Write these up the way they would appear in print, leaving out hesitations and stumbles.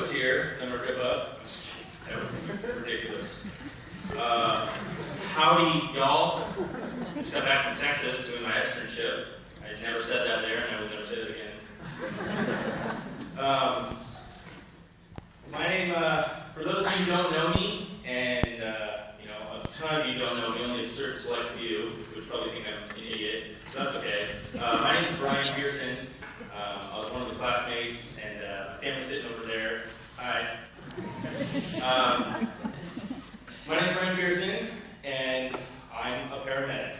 was here, then we're up. Ridiculous. Howdy, y'all. Just got back from Texas doing my externship. I never said that there, and I will never say it again. My name, for those of you who don't know me, and a ton of you don't know me, only a certain select few, which probably think I'm an idiot, so that's okay. My name is Bryan Pearson. I was one of the classmates, and my family's sitting over there. Hi. My name is Bryan Pearson, and I'm a paramedic.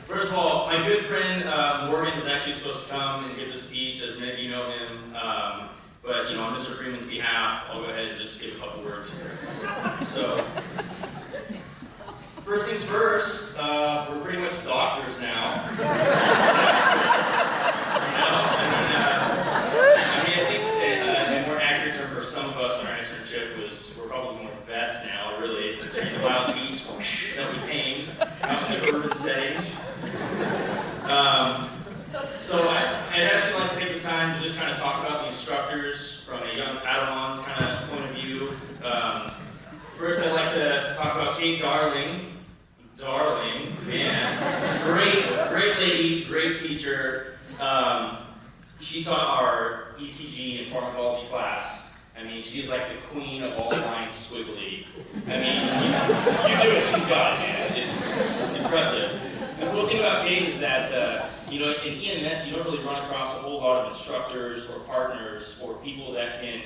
First of all, my good friend Morgan was actually supposed to come and give the speech, as many of you know him. But on Mr. Freeman's behalf, I'll go ahead and just give a couple words here. So, first things first, we're pretty much doctors now. I think a more accurate term for some of us in our internship was we're probably more vets now, really, considering the wild beasts that we tame out in the urban setting. So I'd actually like to take this time to just kind of talk about the instructors from a young Padawan's kind of point of view. First, I'd like to talk about Kate Darling. Darling, man, great lady, great teacher. She taught our ECG and pharmacology class. I mean, she's like the queen of all lines squiggly. I mean, you do it, she's got it, man. It's impressive. The cool thing about Kate is that, in EMS, you don't really run across a whole lot of instructors or partners or people that can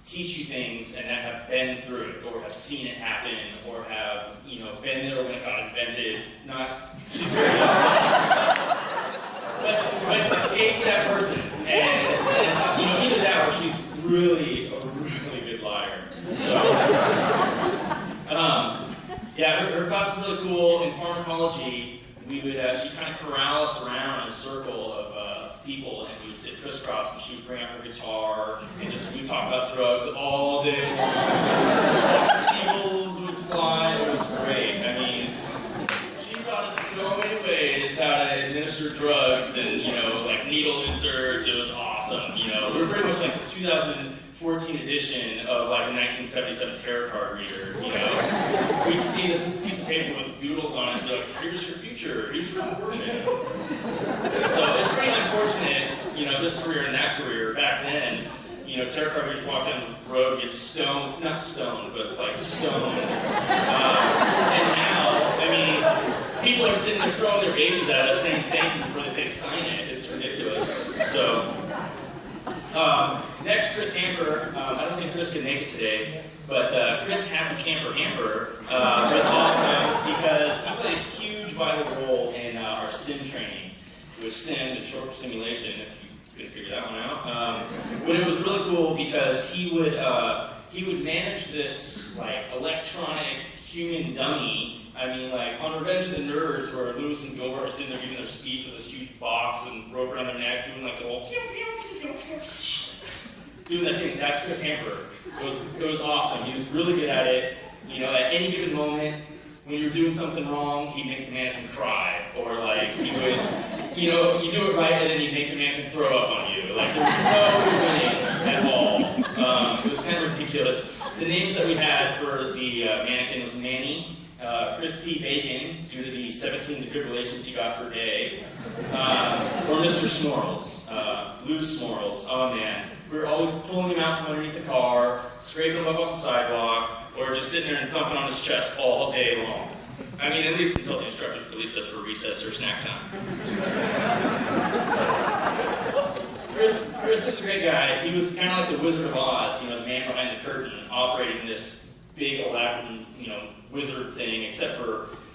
teach you things and that have been through it or have seen it happen or have, been there when it got invented. She's very but Kate's that person. And either that or she's really a really good liar. So, her class was really cool. In pharmacology, she'd kind of corral us around in a circle of people, and we would sit crisscross, and she would bring out her guitar, and we'd talk about drugs all day long. Seagulls would fly. It was great. I mean, she taught us so many ways how to administer drugs and, like needle inserts. It was awesome. We were pretty much like the 2014 edition of like a 1977 tarot card reader. We'd see this piece of paper with doodles on it and be like, here's your future, here's your portion. So it's pretty unfortunate, this career and that career. Back then, tarot card readers walk down the road and get stoned, not stoned, but like stoned. And now, I mean, people are sitting there throwing their babies at us saying thank you before they say sign it. It's ridiculous. So, next, Chris Hamper. I don't think Chris could make it today, but Chris Happy Camper Hamper was awesome because he played a huge vital role in our sim training, which sim is short for simulation, if you could figure that one out. But it was really cool because he would manage this like electronic human dummy. I mean, like on Revenge of the Nerds, where Lewis and Gilbert are sitting there giving their speech with this huge box and rope around their neck, doing like the whole doing that thing. That's Chris Hamper. It was awesome. He was really good at it. At any given moment, when you're doing something wrong, he'd make the mannequin cry, or like he would, you do it right, and then he'd make the mannequin throw up on you. Like there was no winning at all. It was kind of ridiculous. The names that we had for the mannequin was Manny, Crispy Bacon, due to the 17 defibrillations he got per day, or Mr. Snorles, Loose Snorles. Oh man, we were always pulling him out from underneath the car, scraping him up off the sidewalk, or just sitting there and thumping on his chest all day long. I mean, at least until the instructors released us for recess or snack time. Chris is a great guy. He was kind of like the Wizard of Oz, the man behind the curtain, operating this big, elaborate, wizard thing, except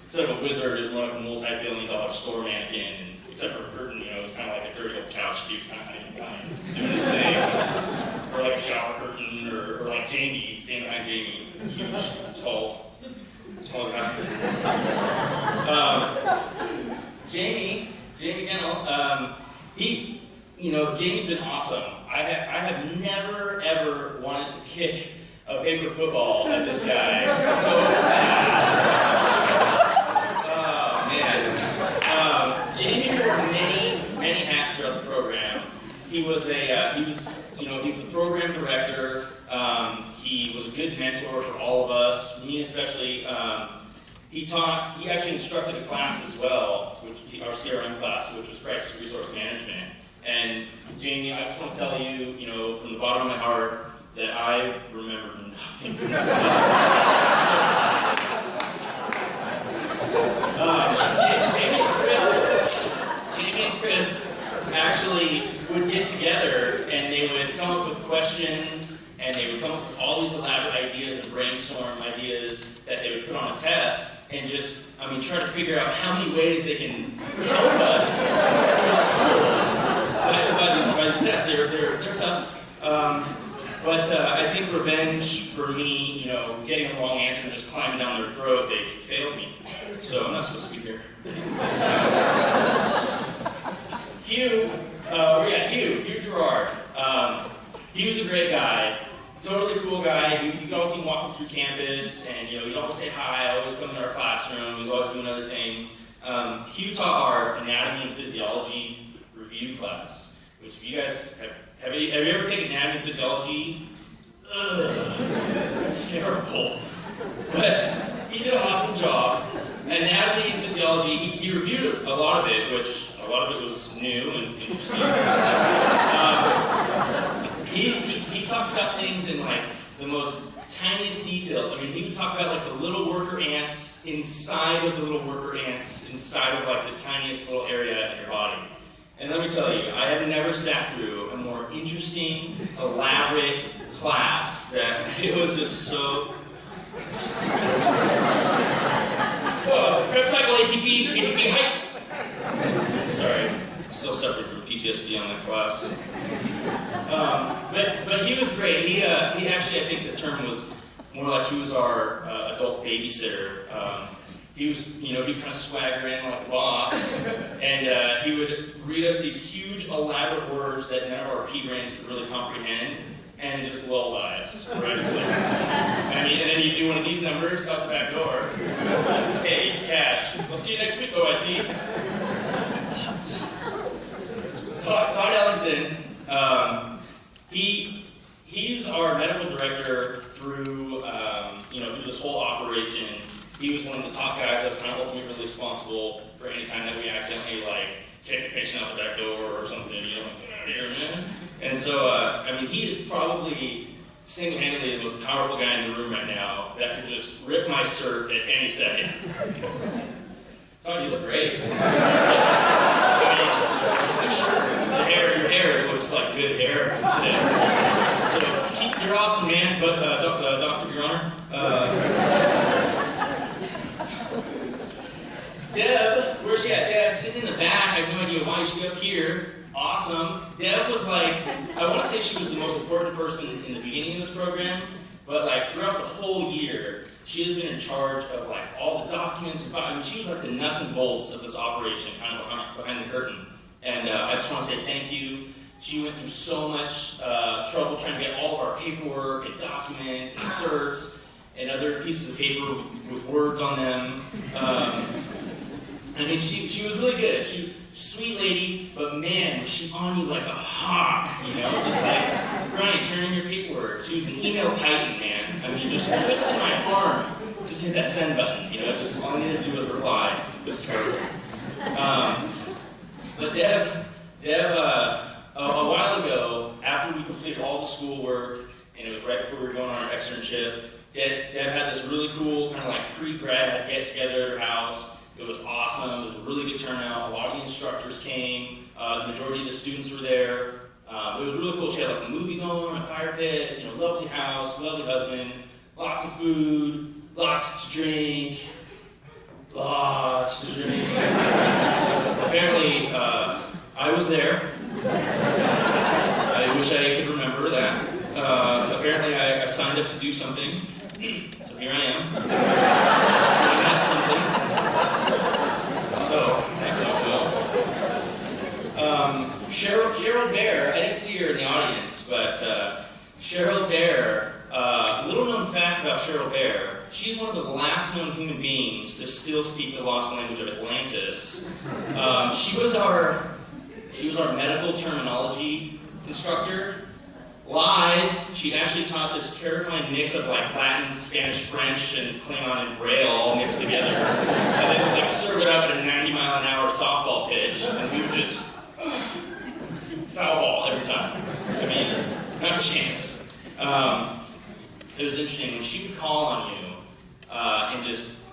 instead of a wizard, it was more like a multi-billion-dollar store mannequin, and except for a curtain, it was kind of like a dirty old couch that he was kind of hiding behind, doing his thing. Or like a shower curtain, or like Jamie, stand behind Jamie, huge, tall guy. Jamie Kennel, Jamie's been awesome. I have never, ever wanted to kick a paper football at this guy so bad. master of the program. He was the program director. He was a good mentor for all of us, me especially. He actually instructed a class as well, our CRM class, which was Crisis Resource Management. And Jamie, I just want to tell you, from the bottom of my heart, that I remember nothing. Jamie and Chris actually would get together and they would come up with questions and they would come up with all these elaborate ideas and brainstorm ideas that they would put on a test and just, try to figure out how many ways they can help us through school by these tests. They're tough. But I think revenge for me, getting a wrong answer and just climbing down their throat, they failed me. So I'm not supposed to be here. Hugh Gerard. He was a great guy, totally cool guy. You could always see him walking through campus, and he'd always say hi, always come to our classroom, he was always doing other things. Hugh taught our anatomy and physiology review class, which if you guys have you ever taken anatomy and physiology? It's terrible. But he did an awesome job. Anatomy and physiology, he reviewed a lot of it, which a lot of it was new and interesting. He talked about things in like the most tiniest details. He would talk about like the little worker ants inside of the little worker ants, inside of like the tiniest little area in your body. And let me tell you, I have never sat through a more interesting, elaborate class that it was just so... Prep cycle, ATP height! Sorry, still suffering from PTSD on that class. But he was great. He actually, I think the term was more like he was our adult babysitter. He'd kind of swagger in like a boss, and he would read us these huge, elaborate words that none of our pea brains could really comprehend, and just lullaby us right to sleep. And then he'd do one of these numbers out the back door. Hey, cash. We'll see you next week, OIT. Todd Ellingson, he's our medical director through through this whole operation. He was one of the top guys that was kind of ultimately responsible for any time that we accidentally kicked the patient out the back door or something. Get out of here, man. And so he is probably single-handedly the most powerful guy in the room right now that could just rip my cert at any second. Todd, you look great. Your hair looks like good hair today. So you're awesome, man. But Doctor, Your Honor. Deb, where's she at? Deb, sitting in the back. I have no idea why she's up here. Awesome. Deb was I want to say she was the most important person in the beginning of this program, but throughout the whole year, she has been in charge of all the documents. She was the nuts and bolts of this operation, kind of behind the curtain. And I just want to say thank you. She went through so much trouble trying to get all of our paperwork and documents and certs and other pieces of paper with words on them. She was really good. She sweet lady, but man, was she on you like a hawk, just Bryan, turn in your paperwork. She was an email titan, man. Just twisted my arm, just hit that send button, just all I needed to do was reply. It was terrible. But Deb, a while ago, after we completed all the schoolwork, and it was right before we were going on our externship, Deb had this really cool kind of pre-grad get-together at her house. It was awesome. It was a really good turnout. A lot of the instructors came. The majority of the students were there. It was really cool. She had a movie going, a fire pit, lovely house, lovely husband, lots of food, lots to drink, Apparently, I was there. I wish I could remember that. Apparently, I signed up to do something. So here I am. Doing that something. So, Cheryl Bear, I didn't see her in the audience, but Cheryl Bear, little known fact about Cheryl Bear, she's one of the last known human beings to still speak the lost language of Atlantis. She She was our medical terminology instructor. Lies, she actually taught this terrifying mix of like Latin, Spanish, French, and Klingon and Braille all mixed together. And then like serve it up at a 90-mile-an-hour softball pitch, and we would just foul ball every time. I mean, not a chance. It was interesting when she would call on you and just,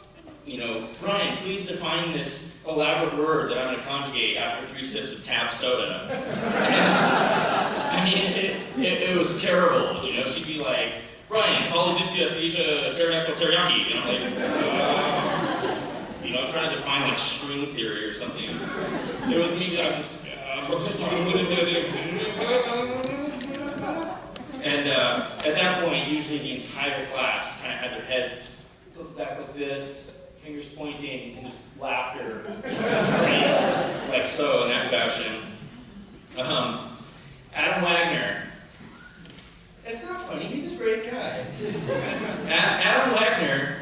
you know, Bryan, please define this elaborate word that I'm going to conjugate after 3 sips of tap soda. And, I mean, it was terrible. You know, she'd be like, Bryan, call Aditya Phasia pterodactyl teriyaki. And I'm like, you know, trying to define like string theory or something. It was me, I just, and at that point, usually the entire class kind of had their heads tilted back like this, fingers pointing, and just laughter, scream, like so, in that fashion. Adam Wagner. It's not funny, he's a great guy. Adam Wagner,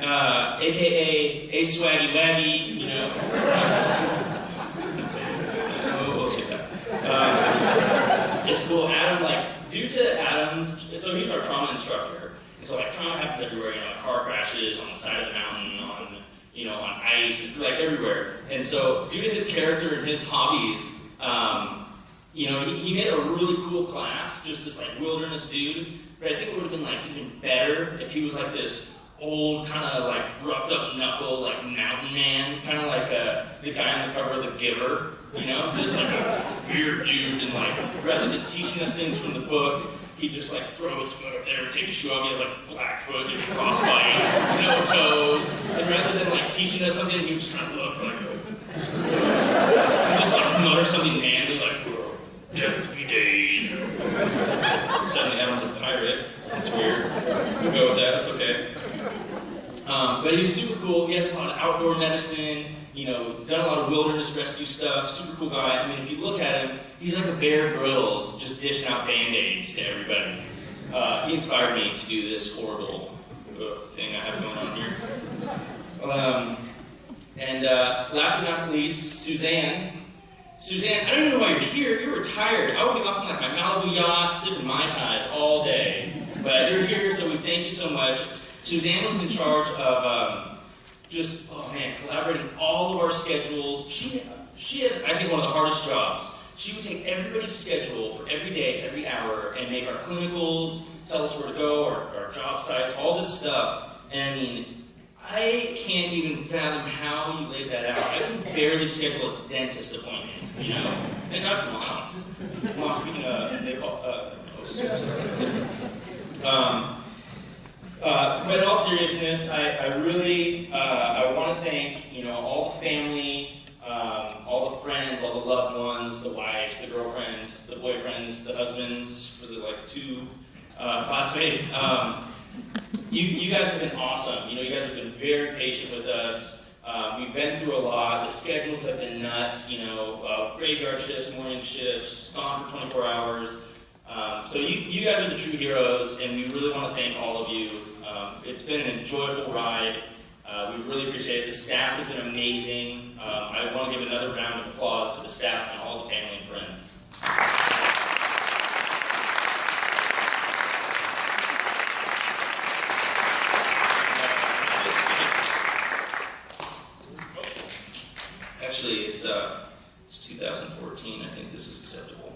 aka A Swaggy Waggy, you know. We'll see that. It's cool, Adam, like, due to Adam's, so he's our trauma instructor. And so, like, trauma happens everywhere, you know, like car crashes on the side of the mountain, on, you know, on ice, like everywhere. And so, due to his character and his hobbies, you know, he made a really cool class, just this like wilderness dude, but I think it would have been like even better if he was like this old, kind of like roughed up knuckle, like mountain man, kind of like the guy on the cover of The Giver, you know, just like a weird dude, and like rather than teaching us things from the book, he'd just like throw his foot up there, take his shoe off, he has like black foot, and frostbite, no toes, and rather than like teaching us something, he was just trying to look like and just like mutter something manly, like, death be days. Suddenly Adam's a pirate. That's weird. We'll go with that, it's okay. But he's super cool. He has a lot of outdoor medicine, you know, done a lot of wilderness rescue stuff, super cool guy. I mean, if you look at him, he's like a Bear Grylls, just dishing out Band-Aids to everybody. He inspired me to do this horrible thing I have going on here. And last but not least, Suzanne. Suzanne, I don't even know why you're here. You're retired. I would be off on like my Malibu yacht, sipping Mai Tais all day. But you're here, so we thank you so much. Suzanne was in charge of just, oh man, collaborating all of our schedules. She had, I think, one of the hardest jobs. She would take everybody's schedule for every day, every hour, and make our clinicals, tell us where to go, our job sites, all this stuff. And I mean, I can't even fathom how you laid that out. I can barely schedule a dentist appointment, you know? And not for moms. Moms, speaking they call, but in all seriousness, I really, I want to thank, you know, all the family, all the friends, all the loved ones, the wives, the girlfriends, the boyfriends, the husbands, for the, like, 2 classmates. You guys have been awesome. You know, you guys have been very patient with us. We've been through a lot. The schedules have been nuts. You know, graveyard shifts, morning shifts, gone for 24 hours. So you guys are the true heroes, and we really want to thank all of you. It's been an enjoyable ride. We really appreciate it. The staff has been amazing. I want to give another round of applause to the staff and all the family and friends. Actually, it's 2014. I think this is acceptable.